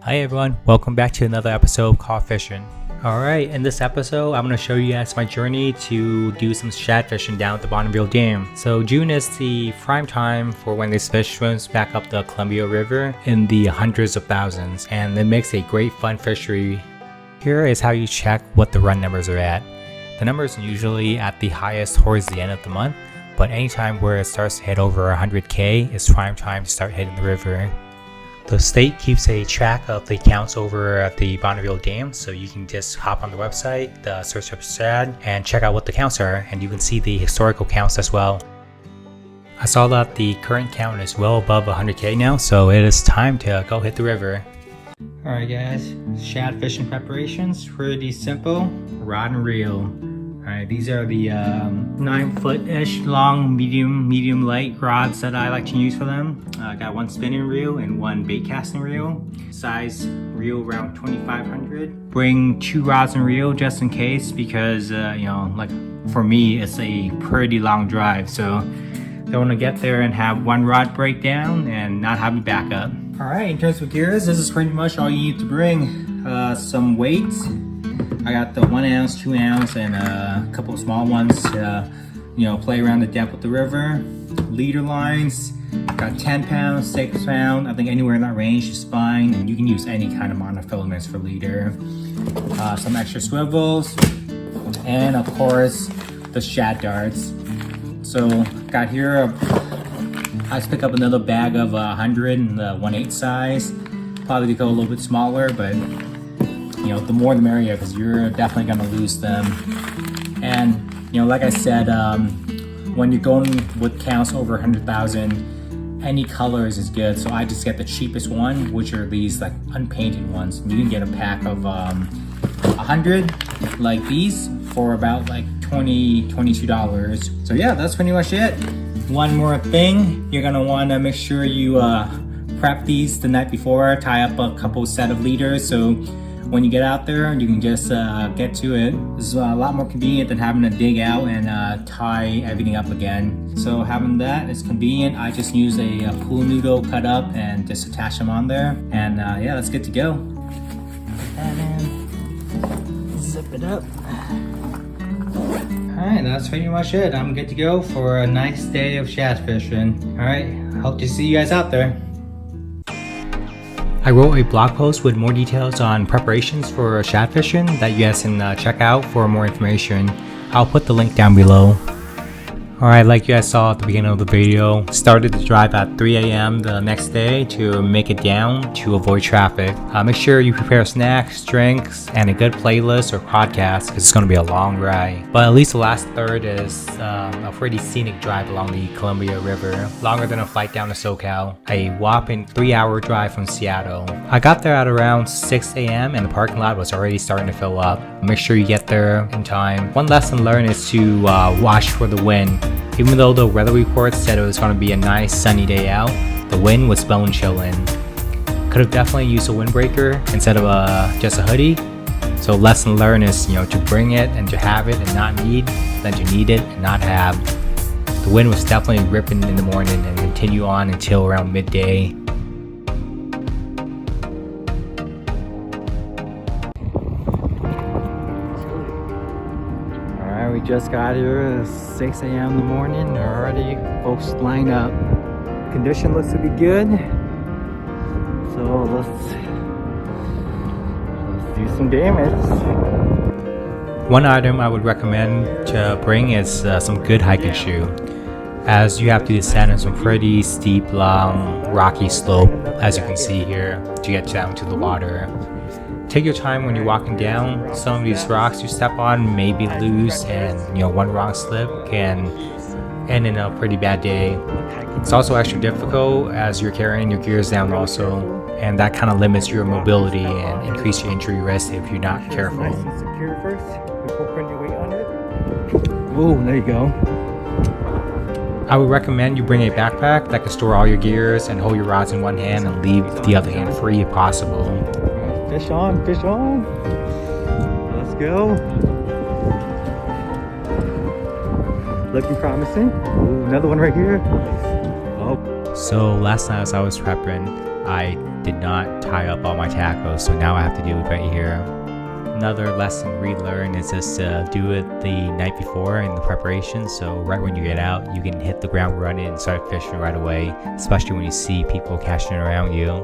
Hi everyone, welcome back to another episode of Caught Fishing. Alright, in this episode I'm going to show you guys my journey to do some shad fishing down at the Bonneville Dam. So June is the prime time for when this fish swims back up the Columbia River in the hundreds of thousands, and it makes a great fun fishery. Here is how you check what the run numbers are at. The numbers are usually at the highest towards the end of the month, but anytime where it starts to hit over 100k is prime time to start hitting the river. The state keeps a track of the counts over at the Bonneville Dam, so you can just hop on the website, search up Shad, and check out what the counts are, and you can see the historical counts as well. I saw that the current count is well above 100k now, so it is time to go hit the river. Alright guys, shad fishing preparations, pretty simple, rod and reel. Alright, these are the 9-foot-ish long medium light rods that I like to use for them. I got one spinning reel and one bait casting reel. Size reel around 2500. Bring 2 rods and reel just in case, because like for me it's a pretty long drive, so don't want to get there and have one rod break down and not have a backup. Alright, in terms of gears, this is pretty much all you need to bring. Some weights. I got the 1 ounce, 2 ounce, and a couple of small ones to, play around the depth of the river. Leader lines, got 10 pounds, 6 pounds. I think anywhere in that range is fine. And you can use any kind of monofilaments for leader. Some extra swivels, and of course the shad darts. So got here, I just picked up another bag of 100 in the 1/8 size. Probably go a little bit smaller, but the more the merrier, because you're definitely going to lose them. And like I said, when you're going with counts over 100,000, any colors is good. So I just get the cheapest one, which are these like unpainted ones. You can get a pack of 100 like these for about like $22. So yeah, that's pretty much it. One more thing, you're gonna want to make sure you prep these the night before. Tie up a couple set of leaders, so when you get out there, you can just get to it. This is a lot more convenient than having to dig out and tie everything up again. So having that is convenient. I just use a pool noodle cut up and just attach them on there. And yeah, that's good to go. And then zip it up. Alright, that's pretty much it. I'm good to go for a nice day of shad fishing. Alright, hope to see you guys out there. I wrote a blog post with more details on preparations for shad fishing that you guys can check out for more information. I'll put the link down below. Alright, like you guys saw at the beginning of the video, started the drive at 3 a.m. the next day to make it down to avoid traffic. Make sure you prepare snacks, drinks, and a good playlist or podcast, because it's going to be a long ride. But at least the last third is a pretty scenic drive along the Columbia River, longer than a flight down to SoCal, a whopping 3-hour drive from Seattle. I got there at around 6 a.m. and the parking lot was already starting to fill up. Make sure you get there in time. One lesson learned is to watch for the wind. Even though the weather report said it was going to be a nice sunny day out, the wind was bone chilling. Could have definitely used a windbreaker instead of just a hoodie. So lesson learned is to bring it and to have it and not need, than to need it and not have. The wind was definitely ripping in the morning and continue on until around midday. We just got here at 6 a.m. in the morning. Already folks line up. Condition looks to be good. So let's do some damage. One item I would recommend to bring is some good hiking shoe, as you have to descend on some pretty steep, long, rocky slope, as you can see here, to get down to the water. Take your time when you're walking down. Some of these rocks you step on may be loose, and one wrong slip can end in a pretty bad day. It's also extra difficult as you're carrying your gears down also, and that kind of limits your mobility and increase your injury risk if you're not careful. Nice and secure first before putting your weight on it. Oh, there you go. I would recommend you bring a backpack that can store all your gears and hold your rods in one hand and leave the other hand free if possible. Fish on, fish on. Let's go. Looking promising. Ooh, another one right here. Oh. So last night as I was prepping, I did not tie up all my tackles, so now I have to do it right here. Another lesson relearn is just to do it the night before in the preparation, so right when you get out you can hit the ground running and start fishing right away, especially when you see people casting around you.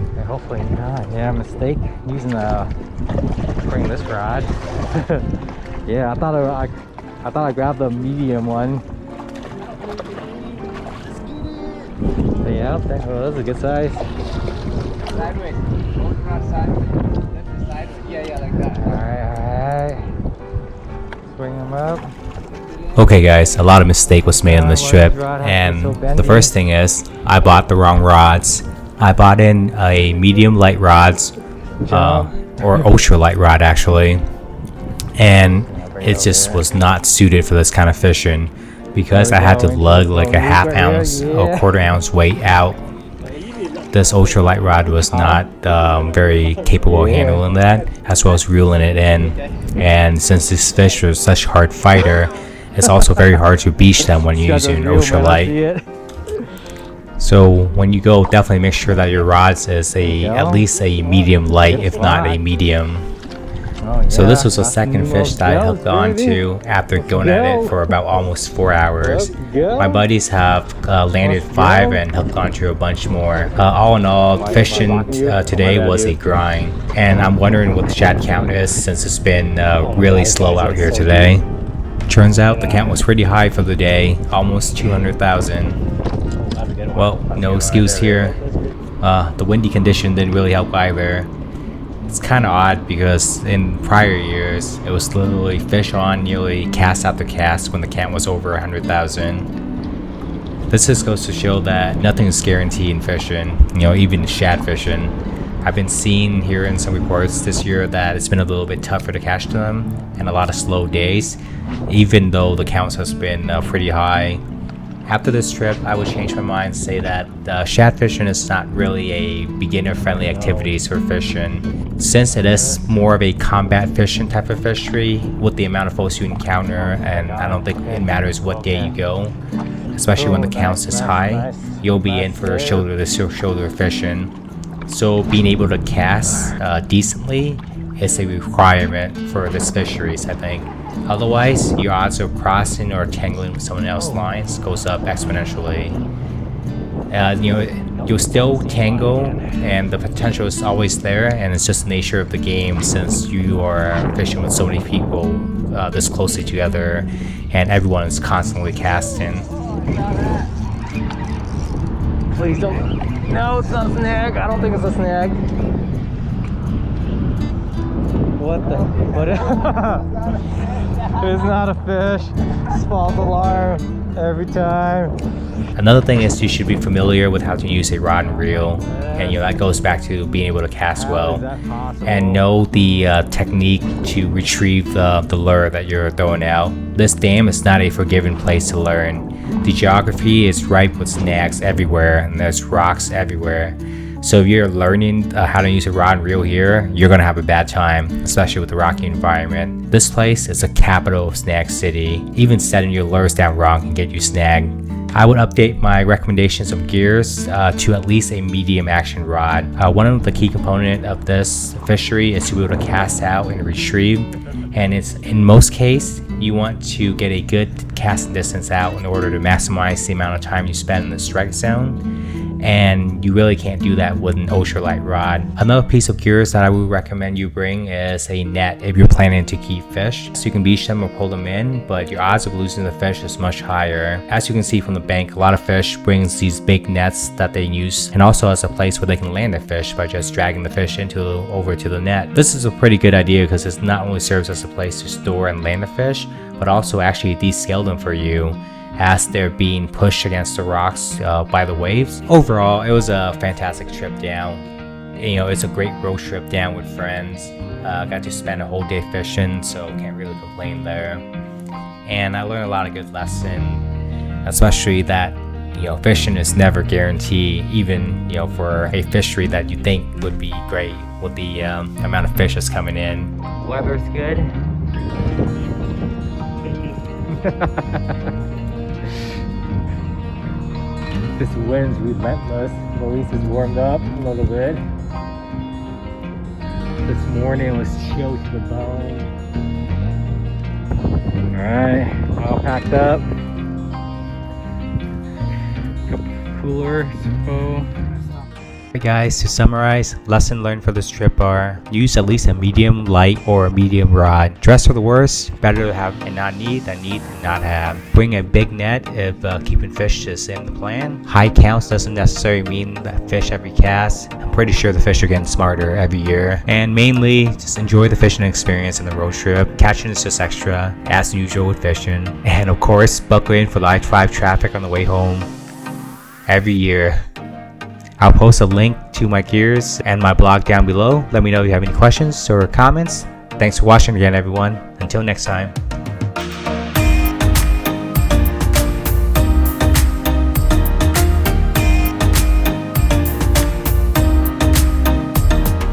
Okay, hopefully not. Yeah, mistake using bring this rod. Yeah, I thought I grabbed the medium one. But yeah, that was a good size. Sideways. Hold the rod sideways. Lift it sideways. Yeah, like that. Alright. Bring them up. Okay guys, a lot of mistake was made on this trip, and the first thing is I bought the wrong rods. I bought in a medium light rods, or ultra light rod actually, and it just was not suited for this kind of fishing because I had to lug like a half ounce or quarter ounce weight out. This ultralight rod was not very capable of handling that, as well as reeling it in. And since this fish was such a hard fighter, it's also very hard to beach them when you're using ultralight. So when you go, definitely make sure that your rods is at least a medium light, if not a medium. So this was the second fish that I hooked on to after going at it for about almost 4 hours. My buddies have landed 5 and hooked onto a bunch more. All in all, fishing today was a grind, and I'm wondering what the shad count is since it's been really slow out here today. Turns out the count was pretty high for the day, almost 200,000. Well, no excuse here. The windy condition didn't really help either. It's kind of odd because in prior years it was literally fish on nearly cast after cast when the count was over 100,000. This just goes to show that nothing is guaranteed in fishing, even shad fishing. I've been seeing here in some reports this year that it's been a little bit tougher to catch them and a lot of slow days, even though the counts has been pretty high. After this trip, I would change my mind and say that shad fishing is not really a beginner-friendly activity for fishing, since it is more of a combat fishing type of fishery with the amount of folks you encounter, and I don't think it matters what day you go, especially when the counts is high, you'll be in for shoulder-to-shoulder fishing. So being able to cast decently is a requirement for this fisheries, I think. Otherwise, your odds of crossing or tangling with someone else's lines goes up exponentially. You'll still tangle, and the potential is always there, and it's just the nature of the game since you are fishing with so many people this closely together, and everyone is constantly casting. Please don't. No, it's not a snag. I don't think it's a snag. What the? What? It's not a fish. It's false alarm every time. Another thing is you should be familiar with how to use a rod and reel, and that goes back to being able to cast well and know the technique to retrieve the lure that you're throwing out. This dam is not a forgiving place to learn. The geography is ripe with snags everywhere, and there's rocks everywhere. So if you're learning how to use a rod and reel here, you're gonna have a bad time, especially with the rocky environment. This place is a capital of snag city. Even setting your lures down wrong can get you snagged. I would update my recommendations of gears to at least a medium action rod. One of the key components of this fishery is to be able to cast out and retrieve, and it's in most cases you want to get a good casting distance out in order to maximize the amount of time you spend in the strike zone. And you really can't do that with an ultralight rod. Another piece of gears that I would recommend you bring is a net if you're planning to keep fish. So you can beach them or pull them in, but your odds of losing the fish is much higher. As you can see from the bank, a lot of fish brings these big nets that they use, and also as a place where they can land the fish by just dragging the fish over to the net. This is a pretty good idea because it not only serves as a place to store and land the fish, but also actually descale them for you as they're being pushed against the rocks by the waves. Overall, it was a fantastic trip down. It's a great road trip down with friends. Got to spend a whole day fishing, so can't really complain there. And I learned a lot of good lessons, especially that fishing is never guaranteed, even for a fishery that you think would be great. with the amount of fish that's coming in. Weather's good. This wind's relentless. Maurice is warmed up a little bit. This morning was chilled to the bone. Alright, all packed up. Cooler, full. Alright guys, to summarize, lesson learned for this trip are: use at least a medium light or a medium rod. Dress for the worst, better to have and not need than need and not have. Bring a big net if keeping fish is in the plan. High counts doesn't necessarily mean that fish every cast. I'm pretty sure the fish are getting smarter every year. And mainly, just enjoy the fishing experience in the road trip. Catching is just extra, as usual with fishing. And of course, buckle in for the I-5 traffic on the way home every year. I'll post a link to my gears and my blog down below. Let me know if you have any questions or comments. Thanks for watching again, everyone. Until next time.